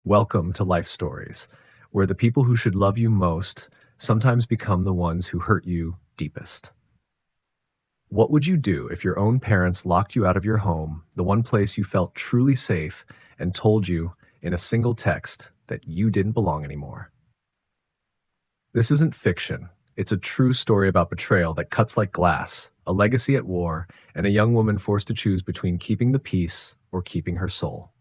Welcome to Life Stories, where the people who should love you most sometimes become the ones who hurt you deepest. What would you do if your own parents locked you out of your home, the one place you felt truly safe, and told you in a single text that you didn't belong anymore? This isn't fiction. It's a true story about betrayal that cuts like glass, a legacy at war, and a young woman forced to choose between keeping the peace or keeping her soul.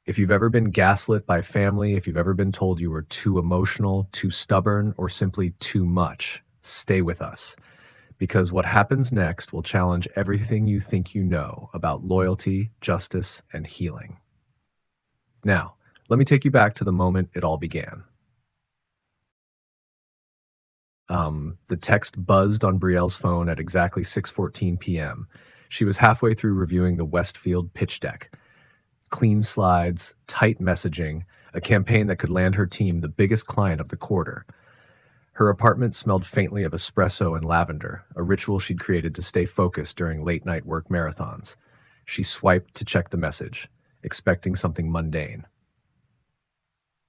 If you've ever been gaslit by family, if you've ever been told you were too emotional, too stubborn, or simply too much, stay with us. Because what happens next will challenge everything you think you know about loyalty, justice, and healing. Now, let me take you back to the moment it all began. The text buzzed on Brielle's phone at exactly 6:14 p.m. She was halfway through reviewing the Westfield pitch deck. Clean slides, tight messaging, a campaign that could land her team the biggest client of the quarter. Her apartment smelled faintly of espresso and lavender, a ritual she'd created to stay focused during late-night work marathons. She swiped to check the message, expecting something mundane.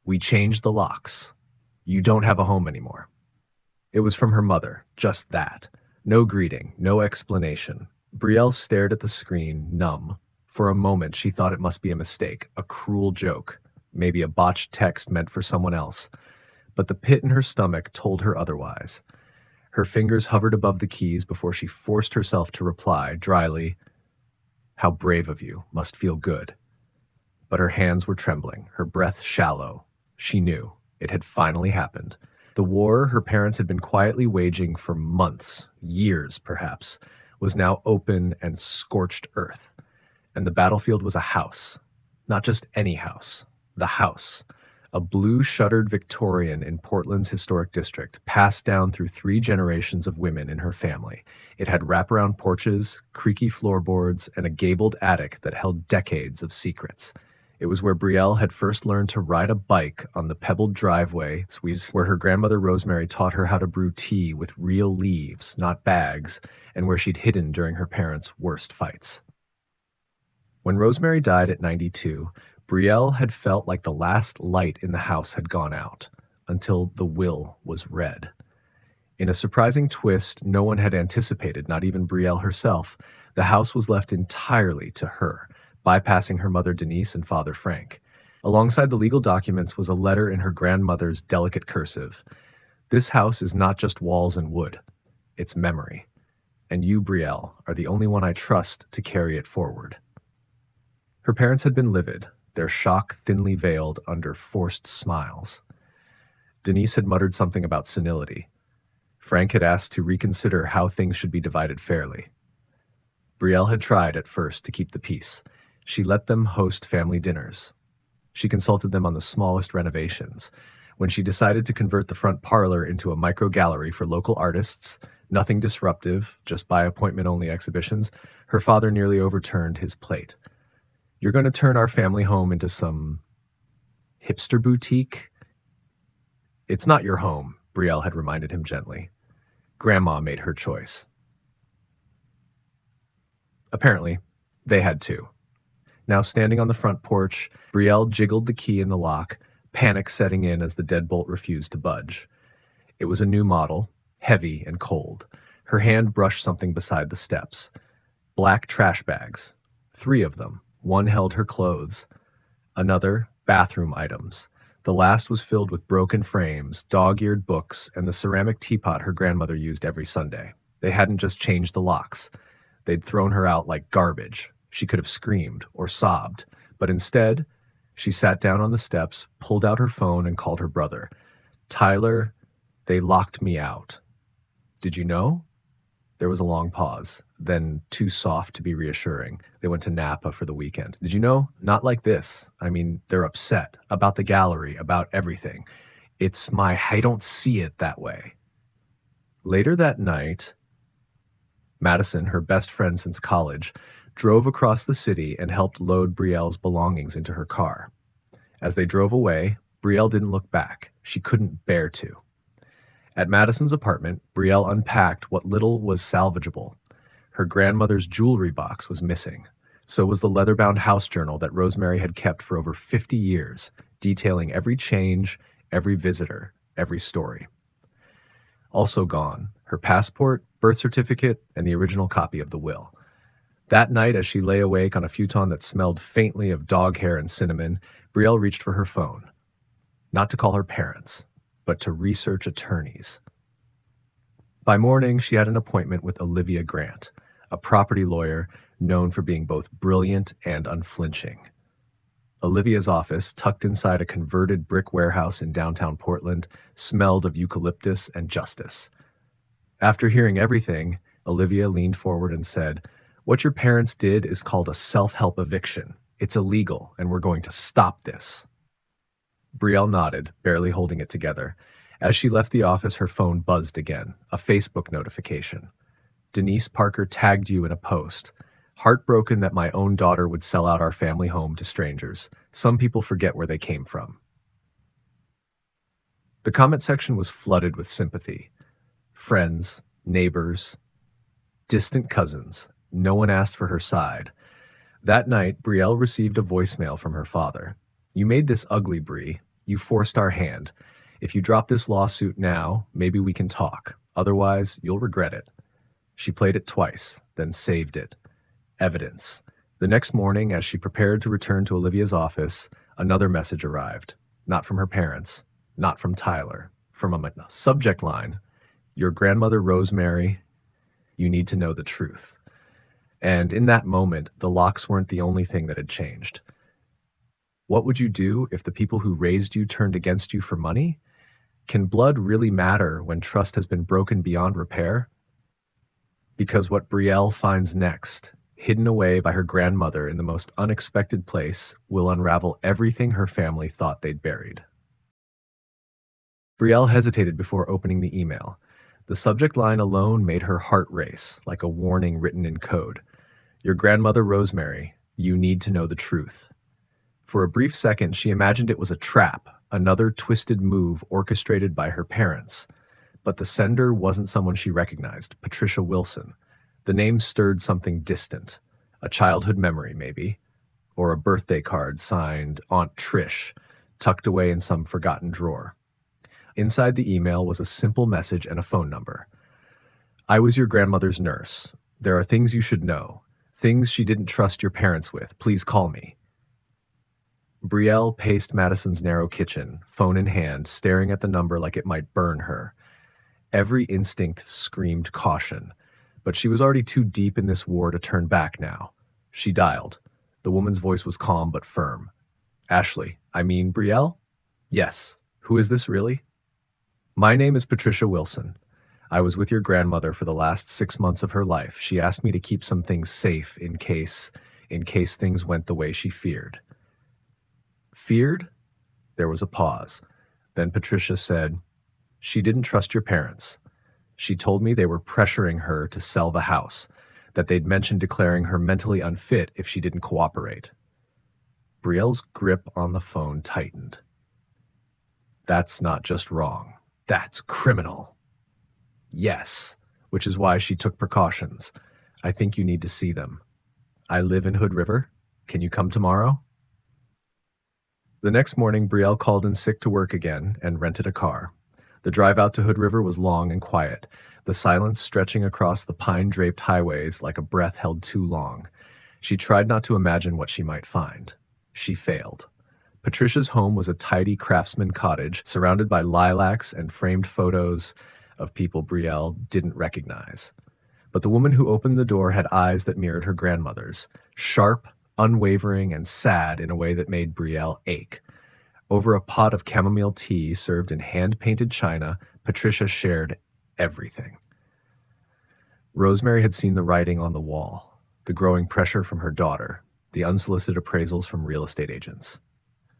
"We changed the locks. You don't have a home anymore." It was from her mother, just that. No greeting, no explanation. Brielle stared at the screen, numb. For a moment, she thought it must be a mistake, a cruel joke, maybe a botched text meant for someone else. But the pit in her stomach told her otherwise. Her fingers hovered above the keys before she forced herself to reply, dryly, "How brave of you. Must feel good." But her hands were trembling, her breath shallow. She knew. It had finally happened. The war her parents had been quietly waging for months, years perhaps, was now open and scorched earth. And the battlefield was a house. Not just any house. The house. A blue-shuttered Victorian in Portland's historic district, passed down through 3 generations of women in her family. It had wraparound porches, creaky floorboards, and a gabled attic that held decades of secrets. It was where Brielle had first learned to ride a bike on the pebbled driveway, where her grandmother Rosemary taught her how to brew tea with real leaves, not bags, and where she'd hidden during her parents' worst fights. When Rosemary died at 92, Brielle had felt like the last light in the house had gone out, until the will was read. In a surprising twist no one had anticipated, not even Brielle herself, the house was left entirely to her, bypassing her mother Denise and father Frank. Alongside the legal documents was a letter in her grandmother's delicate cursive. "This house is not just walls and wood. It's memory. And you, Brielle, are the only one I trust to carry it forward." Her parents had been livid, their shock thinly veiled under forced smiles. Denise had muttered something about senility. Frank had asked to reconsider how things should be divided fairly. Brielle had tried at first to keep the peace. She let them host family dinners. She consulted them on the smallest renovations. When she decided to convert the front parlor into a micro-gallery for local artists, nothing disruptive, just by appointment-only exhibitions, her father nearly overturned his plate. "You're going to turn our family home into some hipster boutique?" "It's not your home," Brielle had reminded him gently. "Grandma made her choice." Apparently, they had too. Now standing on the front porch, Brielle jiggled the key in the lock, panic setting in as the deadbolt refused to budge. It was a new model, heavy and cold. Her hand brushed something beside the steps. Black trash bags. 3 of them. One held her clothes. Another, bathroom items. The last was filled with broken frames, dog-eared books, and the ceramic teapot her grandmother used every Sunday. They hadn't just changed the locks. They'd thrown her out like garbage. She could have screamed or sobbed, but instead, she sat down on the steps, pulled out her phone, and called her brother. "Tyler, they locked me out." "Did you know?" There was a long pause, then too soft to be reassuring. They went to Napa for the weekend. "Did you know? Not like this. I mean, they're upset about the gallery, about everything. I don't see it that way." Later that night, Madison, her best friend since college, drove across the city and helped load Brielle's belongings into her car. As they drove away, Brielle didn't look back. She couldn't bear to. At Madison's apartment, Brielle unpacked what little was salvageable. Her grandmother's jewelry box was missing. So was the leather-bound house journal that Rosemary had kept for over 50 years. detailing every change, every visitor, every story. Also gone, her passport, birth certificate, and the original copy of the will. That night, as she lay awake on a futon that smelled faintly of dog hair and cinnamon, Brielle reached for her phone. Not to call her parents, but to research attorneys. By morning, she had an appointment with Olivia Grant, a property lawyer known for being both brilliant and unflinching. Olivia's office, tucked inside a converted brick warehouse in downtown Portland, smelled of eucalyptus and justice. After hearing everything, Olivia leaned forward and said, "What your parents did is called a self-help eviction. It's illegal, and we're going to stop this." Brielle nodded, barely holding it together. As she left the office, her phone buzzed again, a Facebook notification. "Denise Parker tagged you in a post. Heartbroken that my own daughter would sell out our family home to strangers. Some people forget where they came from." The comment section was flooded with sympathy. Friends, neighbors, distant cousins. No one asked for her side. That night, Brielle received a voicemail from her father. "You made this ugly, Brie. You forced our hand. If you drop this lawsuit now, maybe we can talk. Otherwise, you'll regret it." She played it twice, then saved it. Evidence. The next morning, as she prepared to return to Olivia's office, another message arrived. Not from her parents, not from Tyler, from a subject line, "Your grandmother Rosemary, you need to know the truth." And in that moment, the locks weren't the only thing that had changed. What would you do if the people who raised you turned against you for money? Can blood really matter when trust has been broken beyond repair? Because what Brielle finds next, hidden away by her grandmother in the most unexpected place, will unravel everything her family thought they'd buried. Brielle hesitated before opening the email. The subject line alone made her heart race, like a warning written in code. "Your grandmother Rosemary, you need to know the truth." For a brief second, she imagined it was a trap, another twisted move orchestrated by her parents. But the sender wasn't someone she recognized, Patricia Wilson. The name stirred something distant. A childhood memory, maybe. Or a birthday card signed Aunt Trish, tucked away in some forgotten drawer. Inside the email was a simple message and a phone number. "I was your grandmother's nurse. There are things you should know. Things she didn't trust your parents with. Please call me." Brielle paced Madison's narrow kitchen, phone in hand, staring at the number like it might burn her. Every instinct screamed caution, but she was already too deep in this war to turn back now. She dialed. The woman's voice was calm but firm. "Ashley, I mean Brielle?" "Yes. Who is this really?" "My name is Patricia Wilson. I was with your grandmother for the last 6 months of her life. She asked me to keep some things safe in case things went the way she feared." "Feared?" There was a pause. Then Patricia said, "She didn't trust your parents. She told me they were pressuring her to sell the house, that they'd mentioned declaring her mentally unfit if she didn't cooperate." Brielle's grip on the phone tightened. "That's not just wrong. That's criminal." "Yes, which is why she took precautions. I think you need to see them. I live in Hood River. Can you come tomorrow?" The next morning, Brielle called in sick to work again and rented a car. The drive out to Hood River was long and quiet, the silence stretching across the pine-draped highways like a breath held too long. She tried not to imagine what she might find. She failed. Patricia's home was a tidy craftsman cottage surrounded by lilacs and framed photos of people Brielle didn't recognize. But the woman who opened the door had eyes that mirrored her grandmother's, sharp, unwavering, and sad in a way that made Brielle ache. Over a pot of chamomile tea served in hand-painted china, Patricia shared everything. Rosemary had seen the writing on the wall, the growing pressure from her daughter, the unsolicited appraisals from real estate agents,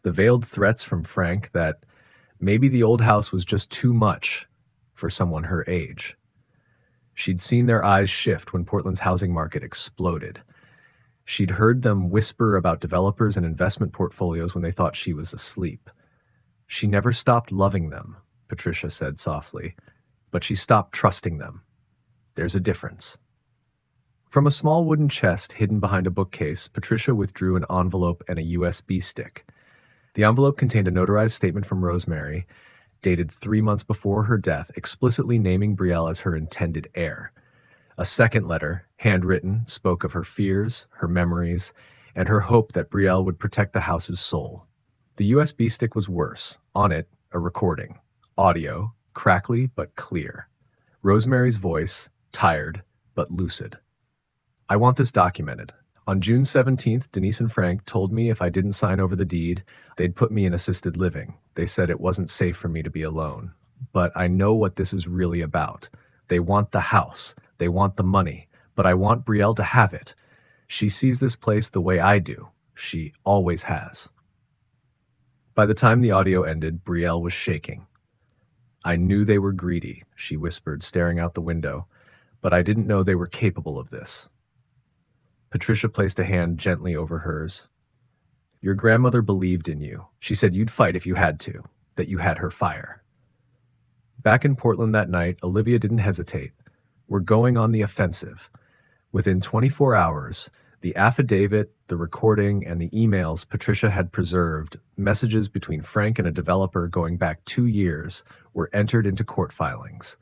the veiled threats from Frank that maybe the old house was just too much for someone her age. She'd seen their eyes shift when Portland's housing market exploded. She'd heard them whisper about developers and investment portfolios when they thought she was asleep. She never stopped loving them, Patricia said softly, but she stopped trusting them. There's a difference. From a small wooden chest hidden behind a bookcase, Patricia withdrew an envelope and a USB stick. The envelope contained a notarized statement from Rosemary, dated 3 months before her death, explicitly naming Brielle as her intended heir. A second letter, handwritten, spoke of her fears, her memories, and her hope that Brielle would protect the house's soul. The USB stick was worse. On it, a recording. Audio, crackly but clear. Rosemary's voice, tired but lucid. I want this documented. On June 17th, Denise and Frank told me if I didn't sign over the deed, they'd put me in assisted living. They said it wasn't safe for me to be alone. But I know what this is really about. They want the house. They want the money. But I want Brielle to have it. She sees this place the way I do. She always has. By the time the audio ended, Brielle was shaking. I knew they were greedy, she whispered, staring out the window, but I didn't know they were capable of this. Patricia placed a hand gently over hers. Your grandmother believed in you. She said you'd fight if you had to, that you had her fire. Back in Portland that night, Olivia didn't hesitate. We're going on the offensive. Within 24 hours, the affidavit, the recording, and the emails Patricia had preserved, messages between Frank and a developer going back 2 years, were entered into court filings.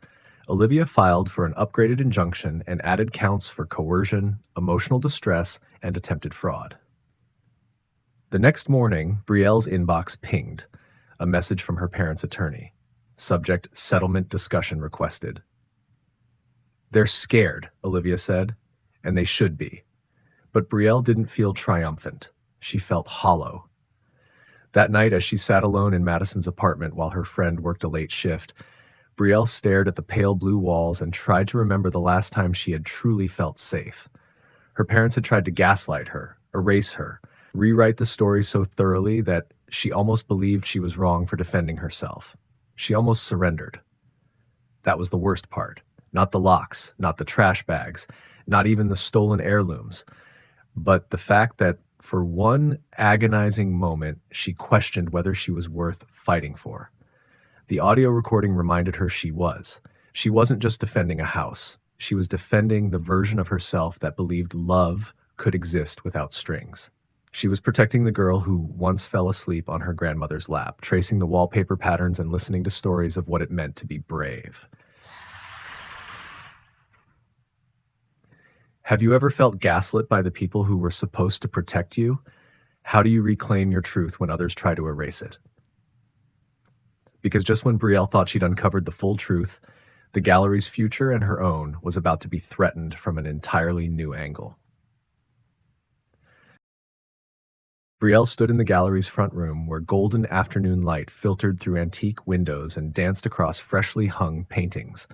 Olivia filed for an upgraded injunction and added counts for coercion, emotional distress, and attempted fraud. The next morning, Brielle's inbox pinged, a message from her parents' attorney. Subject, settlement discussion requested. They're scared, Olivia said, and they should be. But Brielle didn't feel triumphant. She felt hollow. That night, as she sat alone in Madison's apartment while her friend worked a late shift, Brielle stared at the pale blue walls and tried to remember the last time she had truly felt safe. Her parents had tried to gaslight her, erase her, rewrite the story so thoroughly that she almost believed she was wrong for defending herself. She almost surrendered. That was the worst part. Not the locks, not the trash bags, not even the stolen heirlooms, but the fact that for one agonizing moment, she questioned whether she was worth fighting for. The audio recording reminded her she was. She wasn't just defending a house. She was defending the version of herself that believed love could exist without strings. She was protecting the girl who once fell asleep on her grandmother's lap, tracing the wallpaper patterns and listening to stories of what it meant to be brave. Have you ever felt gaslit by the people who were supposed to protect you? How do you reclaim your truth when others try to erase it? Because just when Brielle thought she'd uncovered the full truth, the gallery's future and her own was about to be threatened from an entirely new angle. Brielle stood in the gallery's front room where golden afternoon light filtered through antique windows and danced across freshly hung paintings.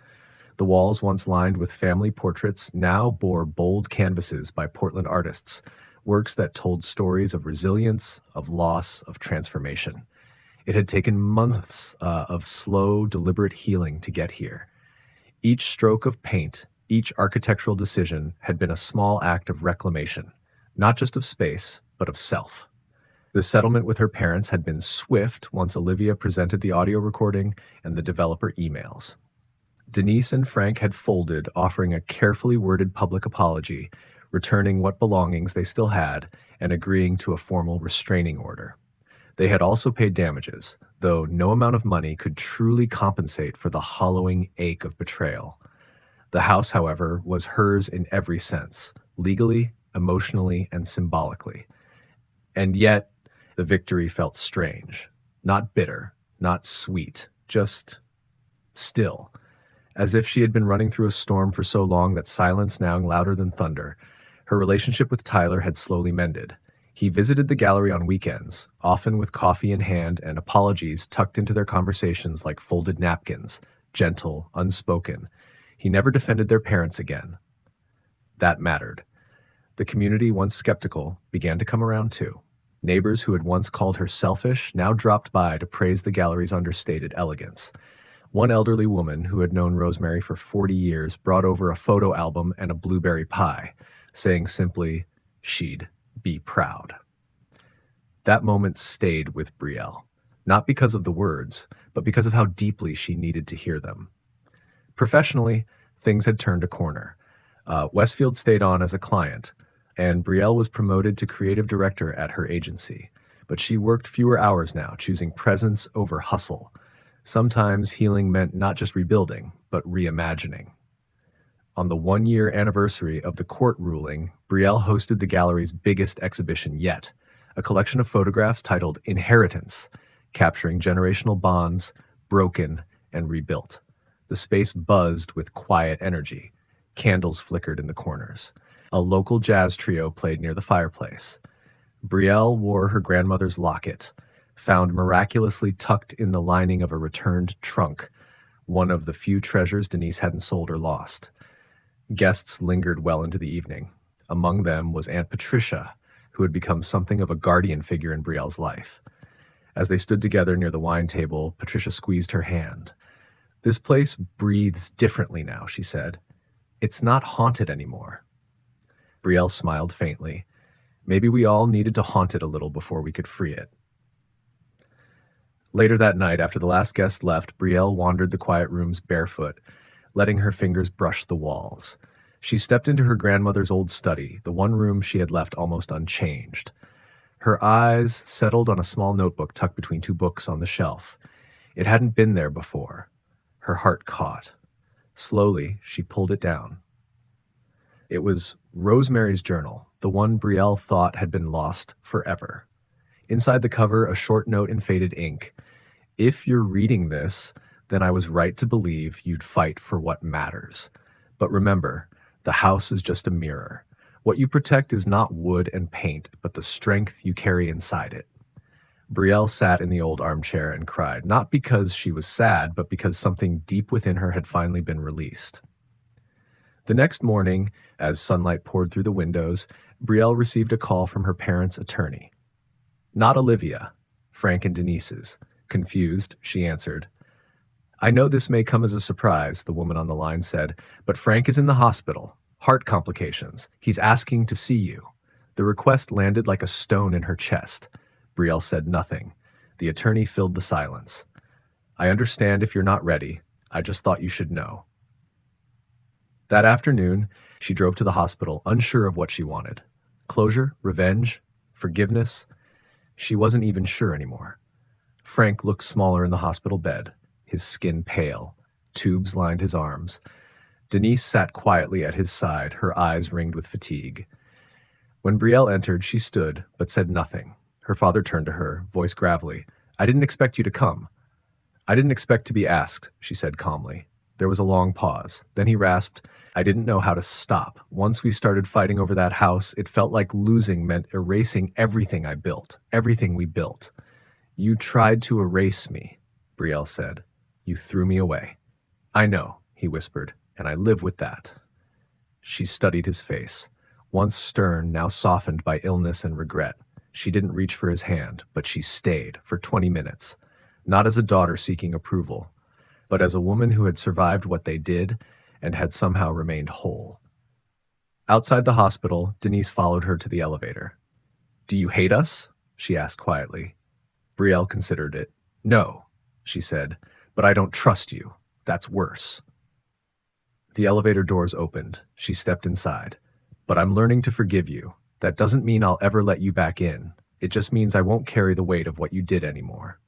The walls, once lined with family portraits, now bore bold canvases by Portland artists, works that told stories of resilience, of loss, of transformation. It had taken months of slow, deliberate healing to get here. Each stroke of paint, each architectural decision had been a small act of reclamation, not just of space, but of self. The settlement with her parents had been swift once Olivia presented the audio recording and the developer emails. Denise and Frank had folded, offering a carefully worded public apology, returning what belongings they still had, and agreeing to a formal restraining order. They had also paid damages, though no amount of money could truly compensate for the hollowing ache of betrayal. The house, however, was hers in every sense, legally, emotionally, and symbolically. And yet, the victory felt strange, not bitter, not sweet, just still. As if she had been running through a storm for so long that silence now louder than thunder, her relationship with Tyler had slowly mended. He visited the gallery on weekends, often with coffee in hand and apologies tucked into their conversations like folded napkins, gentle, unspoken. He never defended their parents again. That mattered. The community, once skeptical, began to come around too. Neighbors who had once called her selfish now dropped by to praise the gallery's understated elegance. One elderly woman who had known Rosemary for 40 years brought over a photo album and a blueberry pie, saying simply, she'd be proud. That moment stayed with Brielle, not because of the words, but because of how deeply she needed to hear them. Professionally, things had turned a corner. Westfield stayed on as a client, and Brielle was promoted to creative director at her agency. But she worked fewer hours now, choosing presence over hustle. Sometimes healing meant not just rebuilding, but reimagining. On the 1 year anniversary of the court ruling, Brielle hosted the gallery's biggest exhibition yet, a collection of photographs titled Inheritance, capturing generational bonds, broken and rebuilt. The space buzzed with quiet energy. Candles flickered in the corners. A local jazz trio played near the fireplace. Brielle wore her grandmother's locket, found miraculously tucked in the lining of a returned trunk, one of the few treasures Denise hadn't sold or lost. Guests lingered well into the evening. Among them was Aunt Patricia, who had become something of a guardian figure in Brielle's life. As they stood together near the wine table, Patricia squeezed her hand. "This place breathes differently now," she said. "It's not haunted anymore." Brielle smiled faintly. Maybe we all needed to haunt it a little before we could free it. Later that night, after the last guest left, Brielle wandered the quiet rooms barefoot, letting her fingers brush the walls. She stepped into her grandmother's old study, the one room she had left almost unchanged. Her eyes settled on a small notebook tucked between two books on the shelf. It hadn't been there before. Her heart caught. Slowly, she pulled it down. It was Rosemary's journal, the one Brielle thought had been lost forever. Inside the cover, a short note in faded ink. "If you're reading this, then I was right to believe you'd fight for what matters. But remember, the house is just a mirror. What you protect is not wood and paint, but the strength you carry inside it." Brielle sat in the old armchair and cried, not because she was sad, but because something deep within her had finally been released. The next morning, as sunlight poured through the windows, Brielle received a call from her parents' attorney. Not Olivia, Frank and Denise's. Confused, she answered. "I know this may come as a surprise," the woman on the line said, "but Frank is in the hospital. Heart complications. He's asking to see you." The request landed like a stone in her chest. Brielle said nothing. The attorney filled the silence. "I understand if you're not ready. I just thought you should know." That afternoon, she drove to the hospital, unsure of what she wanted. Closure? Revenge? Forgiveness? She wasn't even sure anymore. Frank looked smaller in the hospital bed, his skin pale. Tubes lined his arms. Denise sat quietly at his side, her eyes ringed with fatigue. When Brielle entered, she stood, but said nothing. Her father turned to her, voice gravelly. "I didn't expect you to come." "I didn't expect to be asked," she said calmly. There was a long pause. Then he rasped, "I didn't know how to stop. Once we started fighting over that house, it felt like losing meant erasing everything I built, everything we built." "You tried to erase me," Brielle said. "You threw me away." "I know," he whispered, "and I live with that." She studied his face. Once stern, now softened by illness and regret. She didn't reach for his hand, but she stayed for 20 minutes. Not as a daughter seeking approval, but as a woman who had survived what they did and had somehow remained whole. Outside the hospital, Denise followed her to the elevator. "Do you hate us?" she asked quietly. Brielle considered it. "No," she said, "but I don't trust you. That's worse." The elevator doors opened. She stepped inside. "But I'm learning to forgive you. That doesn't mean I'll ever let you back in. It just means I won't carry the weight of what you did anymore."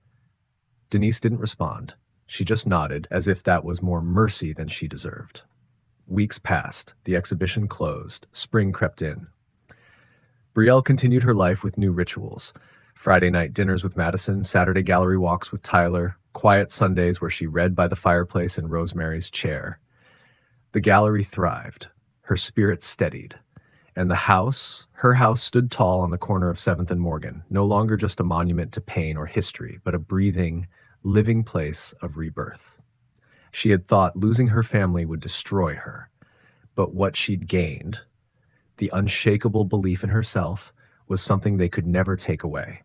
Denise didn't respond. She just nodded, as if that was more mercy than she deserved. Weeks passed. The exhibition closed. Spring crept in. Brielle continued her life with new rituals. Friday night dinners with Madison, Saturday gallery walks with Tyler, quiet Sundays where she read by the fireplace in Rosemary's chair. The gallery thrived. Her spirit steadied. And the house, her house, stood tall on the corner of 7th and Morgan, no longer just a monument to pain or history, but a breathing, living place of rebirth. She had thought losing her family would destroy her, but what she'd gained, the unshakable belief in herself, was something they could never take away.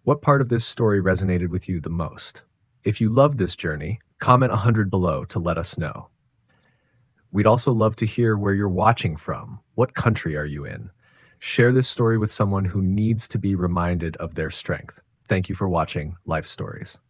What part of this story resonated with you the most? If you loved this journey, comment 100 below to let us know. We'd also love to hear where you're watching from. What country are you in? Share this story with someone who needs to be reminded of their strength. Thank you for watching Life Stories.